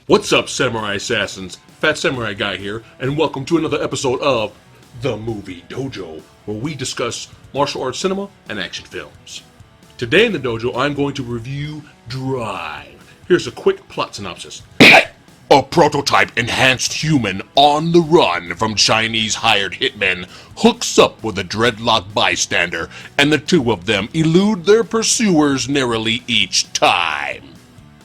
What's up, Samurai Assassins? Fat Samurai Guy here, and welcome to another episode of The Movie Dojo, where we discuss martial arts cinema and action films. Today in the dojo, I'm going to review Drive. Here's a quick plot synopsis. A prototype enhanced human on the run from Chinese hired hitmen hooks up with a dreadlock bystander, and the two of them elude their pursuers narrowly each time.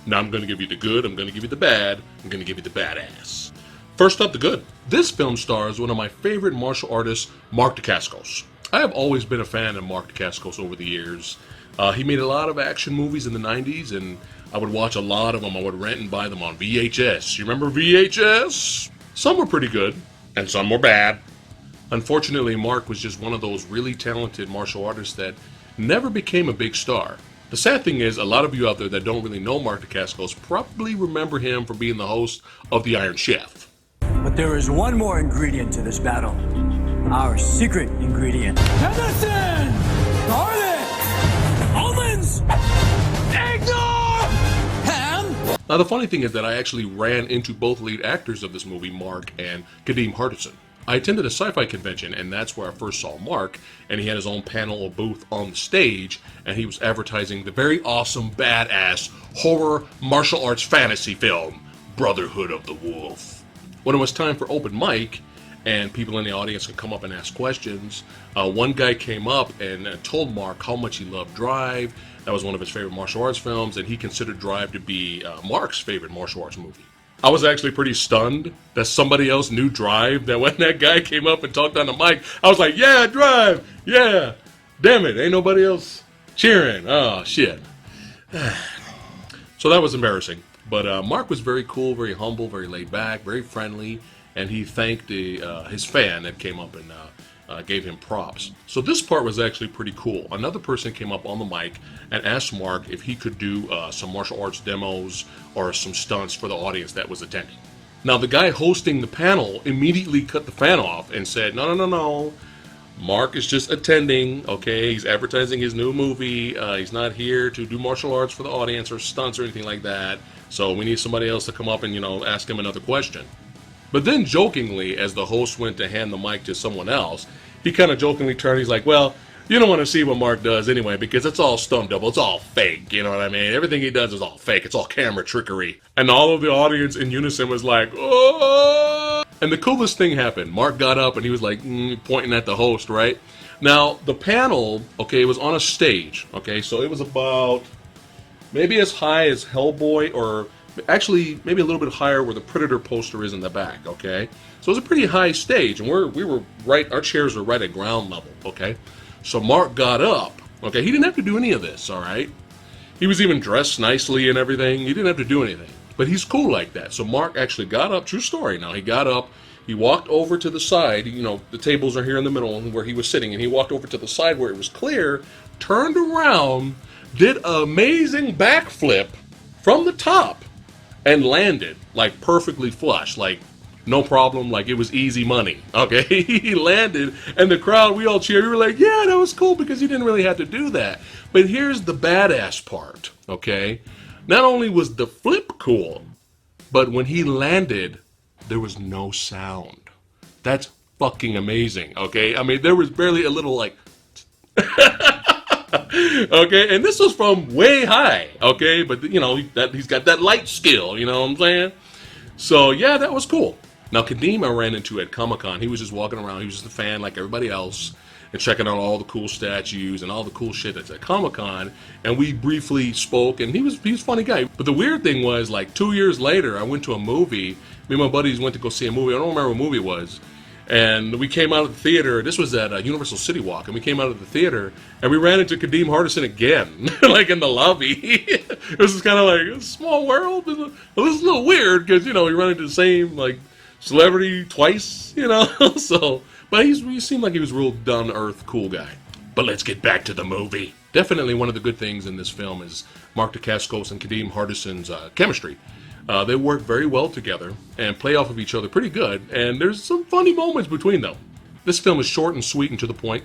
Now I'm going to give you the good, I'm going to give you the bad, I'm going to give you the badass. First up, the good. This film stars one of my favorite martial artists, Mark Dacascos. I have always been a fan of Mark Dacascos over the years. He made a lot of action movies in the 90s, and I would watch a lot of them. I would rent and buy them on VHS. You remember VHS? Some were pretty good, and some were bad. Unfortunately, Mark was just one of those really talented martial artists that never became a big star. The sad thing is, a lot of you out there that don't really know Mark Dacascos probably remember him for being the host of The Iron Chef. But there is one more ingredient to this battle. Our secret ingredient. Henderson! Garlic! Almonds! Eggnog! Ham! Now, the funny thing is that I actually ran into both lead actors of this movie, Mark and Kadeem Hardison. I attended a sci-fi convention, and that's where I first saw Mark, and he had his own panel or booth on the stage, and he was advertising the very awesome, badass, horror, martial arts fantasy film, Brotherhood of the Wolf. When it was time for open mic, and people in the audience could come up and ask questions, one guy came up and told Mark how much he loved Drive. That was one of his favorite martial arts films, and he considered Drive to be Mark's favorite martial arts movie. I was actually pretty stunned that somebody else knew Drive, that when that guy came up and talked on the mic, I was like, yeah, Drive, yeah, damn it, ain't nobody else cheering, oh, shit. So that was embarrassing, but Mark was very cool, very humble, very laid back, very friendly, and he thanked his fan that came up and gave him props. So this part was actually pretty cool. Another person came up on the mic and asked Mark if he could do some martial arts demos or some stunts for the audience that was attending. Now the guy hosting the panel immediately cut the fan off and said, no. Mark is just attending, okay? He's advertising his new movie. He's not here to do martial arts for the audience or stunts or anything like that. So we need somebody else to come up and, ask him another question. But then jokingly, as the host went to hand the mic to someone else, he kind of jokingly turned, he's like, well, you don't want to see what Mark does anyway, because it's all stunt double, it's all fake, you know what I mean? Everything he does is all fake, it's all camera trickery. And all of the audience in unison was like, oh! And the coolest thing happened. Mark got up and he was like, pointing at the host, right? Now, the panel, okay, was on a stage, okay? So it was about maybe as high as Hellboy, or actually maybe a little bit higher where the Predator poster is in the back, okay? So it was a pretty high stage, and we were right, our chairs were right at ground level, okay? So Mark got up, okay? He didn't have to do any of this, all right? He was even dressed nicely and everything. He didn't have to do anything, but he's cool like that. So Mark actually got up, true story now, he got up, he walked over to the side, the tables are here in the middle where he was sitting, and he walked over to the side where it was clear, turned around, did an amazing backflip from the top, and landed, like, perfectly flush, like, no problem, like, it was easy money, okay? He landed, and the crowd, we all cheered, we were like, yeah, that was cool, because he didn't really have to do that. But here's the badass part, okay? Not only was the flip cool, but when he landed, there was no sound. That's fucking amazing, okay? I mean, there was barely a little, like, okay, and this was from way high, okay, but he's got that light skill, you know what I'm saying? So yeah, that was cool. Now Kadeem I ran into at Comic-Con. He was just walking around, he was just a fan like everybody else, and checking out all the cool statues and all the cool shit that's at Comic-Con, and we briefly spoke, and he was a funny guy. But the weird thing was, like, 2 years later, I went to a movie, me and my buddies went to go see a movie, I don't remember what movie it was, and we came out of the theater, this was at Universal City Walk, and we came out of the theater, and we ran into Kadeem Hardison again, like in the lobby. It was just kind of like, a small world. It was a little weird, because, we run into the same, like, celebrity twice, so, but he seemed like he was a real down-to-earth, cool guy. But let's get back to the movie. Definitely one of the good things in this film is Mark Dacascos and Kadeem Hardison's chemistry. They work very well together and play off of each other pretty good, and there's some funny moments between them. This film is short and sweet and to the point,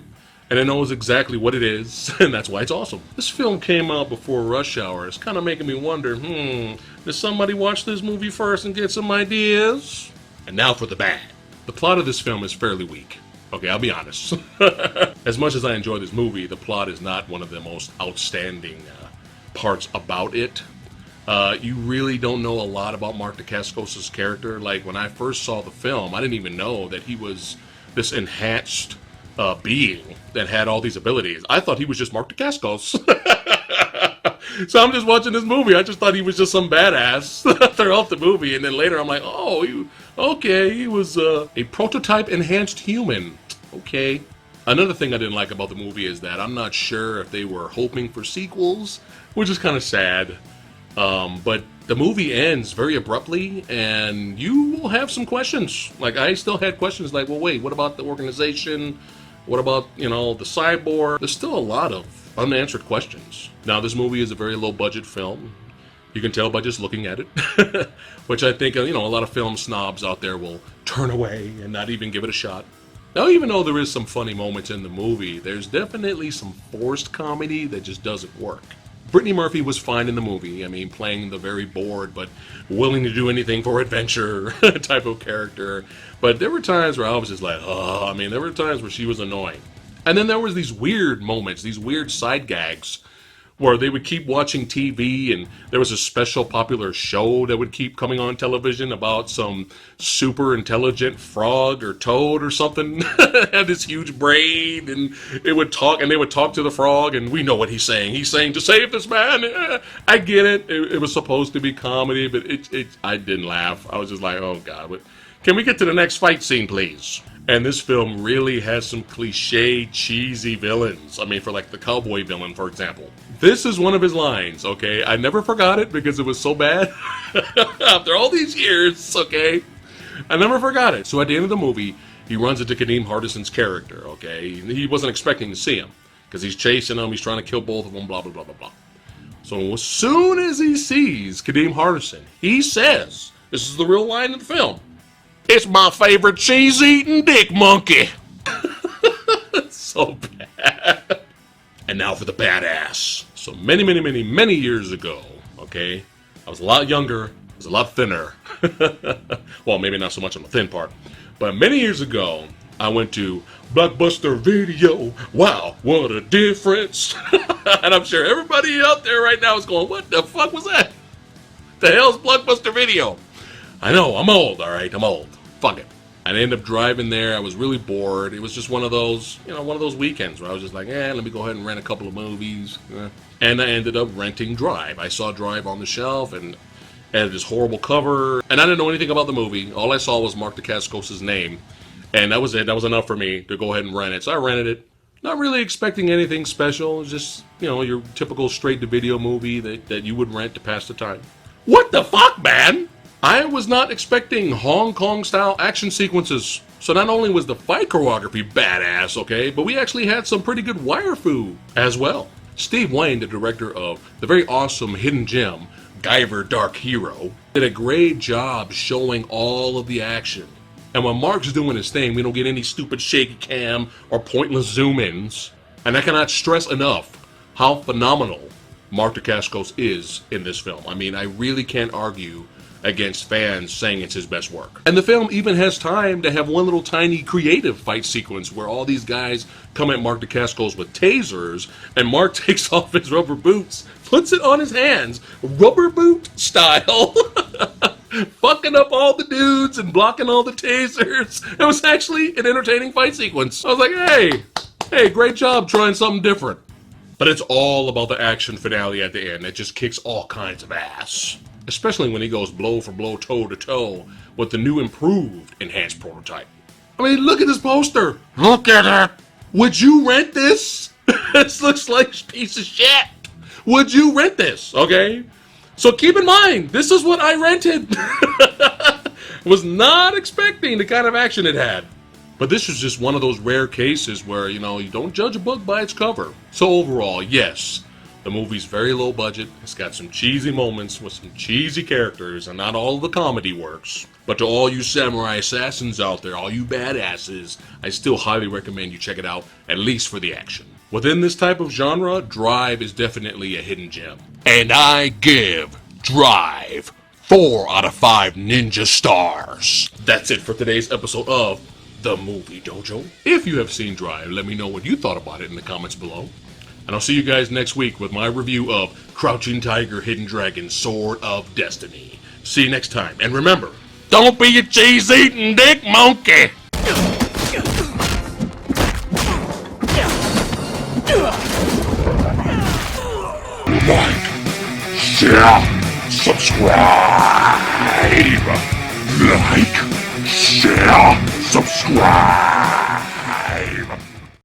and it knows exactly what it is, and that's why it's awesome. This film came out before Rush Hour. It's kind of making me wonder, did somebody watch this movie first and get some ideas? And now for the bad. The plot of this film is fairly weak. Okay, I'll be honest. As much as I enjoy this movie, the plot is not one of the most outstanding parts about it. You really don't know a lot about Mark Dacascos' character. Like, when I first saw the film, I didn't even know that he was this enhanced being that had all these abilities. I thought he was just Mark Dacascos. So I'm just watching this movie. I just thought he was just some badass throughout the movie. And then later I'm like, oh, he was a prototype enhanced human. Okay. Another thing I didn't like about the movie is that I'm not sure if they were hoping for sequels, which is kind of sad. But the movie ends very abruptly, and you will have some questions. Like, I still had questions like, well, wait, what about the organization? What about, the cyborg? There's still a lot of unanswered questions. Now, this movie is a very low-budget film. You can tell by just looking at it, which I think, a lot of film snobs out there will turn away and not even give it a shot. Now, even though there is some funny moments in the movie, there's definitely some forced comedy that just doesn't work. Brittany Murphy was fine in the movie. I mean, playing the very bored but willing to do anything for adventure type of character. But there were times where I was just like, there were times where she was annoying. And then there was these weird moments, these weird side gags, where they would keep watching TV, and there was a special popular show that would keep coming on television about some super intelligent frog or toad or something had this huge brain, and it would talk, and they would talk to the frog, and we know what he's saying. He's saying, to save this man. I get it. It was supposed to be comedy, but I didn't laugh. I was just like, oh God, but can we get to the next fight scene, please? And this film really has some cliche, cheesy villains. I mean, for like the cowboy villain, for example. This is one of his lines, okay? I never forgot it because it was so bad. After all these years, okay? I never forgot it. So at the end of the movie, he runs into Kadeem Hardison's character, okay? He wasn't expecting to see him because he's chasing him. He's trying to kill both of them, blah, blah, blah, blah, blah. So as soon as he sees Kadeem Hardison, he says, this is the real line in the film, "It's my favorite cheese-eating dick monkey." So bad. And now for the badass. So many years ago, okay, I was a lot younger, I was a lot thinner. Well, maybe not so much on the thin part. But many years ago, I went to Blockbuster Video. Wow, what a difference. And I'm sure everybody out there right now is going, what the fuck was that? The hell's Blockbuster Video? I know, I'm old, alright, I'm old. Fuck it. I ended up driving there. I was really bored. It was just one of those, one of those weekends where I was just like, let me go ahead and rent a couple of movies. And I ended up renting Drive. I saw Drive on the shelf and had this horrible cover. And I didn't know anything about the movie. All I saw was Mark Dacascos' name. And that was it. That was enough for me to go ahead and rent it. So I rented it. Not really expecting anything special. It was just, your typical straight-to-video movie that you would rent to pass the time. What the fuck, man? I was not expecting Hong Kong-style action sequences. So not only was the fight choreography badass, okay, but we actually had some pretty good wire fu as well. Steve Wayne, the director of the very awesome hidden gem, Guyver Dark Hero, did a great job showing all of the action. And when Mark's doing his thing, we don't get any stupid shaky cam or pointless zoom-ins. And I cannot stress enough how phenomenal Mark Dacascos is in this film. I mean, I really can't argue against fans saying it's his best work. And the film even has time to have one little tiny creative fight sequence where all these guys come at Mark Dacascos with tasers, and Mark takes off his rubber boots, puts it on his hands, rubber boot style, fucking up all the dudes and blocking all the tasers. It was actually an entertaining fight sequence. I was like, hey, great job trying something different. But it's all about the action finale at the end. It just kicks all kinds of ass. Especially when he goes blow for blow, toe to toe with the new improved enhanced prototype. I mean, look at this poster. Look at it. Would you rent this? This looks like a piece of shit. Would you rent this? Okay. So keep in mind, this is what I rented. Was not expecting the kind of action it had. But this was just one of those rare cases where, you don't judge a book by its cover. So overall, yes, The movie's very low budget, it's got some cheesy moments with some cheesy characters, and not all of the comedy works. But to all you samurai assassins out there, all you badasses, I still highly recommend you check it out, at least for the action. Within this type of genre, Drive is definitely a hidden gem. And I give Drive 4 out of 5 ninja stars. That's it for today's episode of The Movie Dojo. If you have seen Drive, let me know what you thought about it in the comments below. And I'll see you guys next week with my review of Crouching Tiger, Hidden Dragon, Sword of Destiny. See you next time. And remember, don't be a cheese-eating dick monkey! Like, share, subscribe! Like, share, subscribe!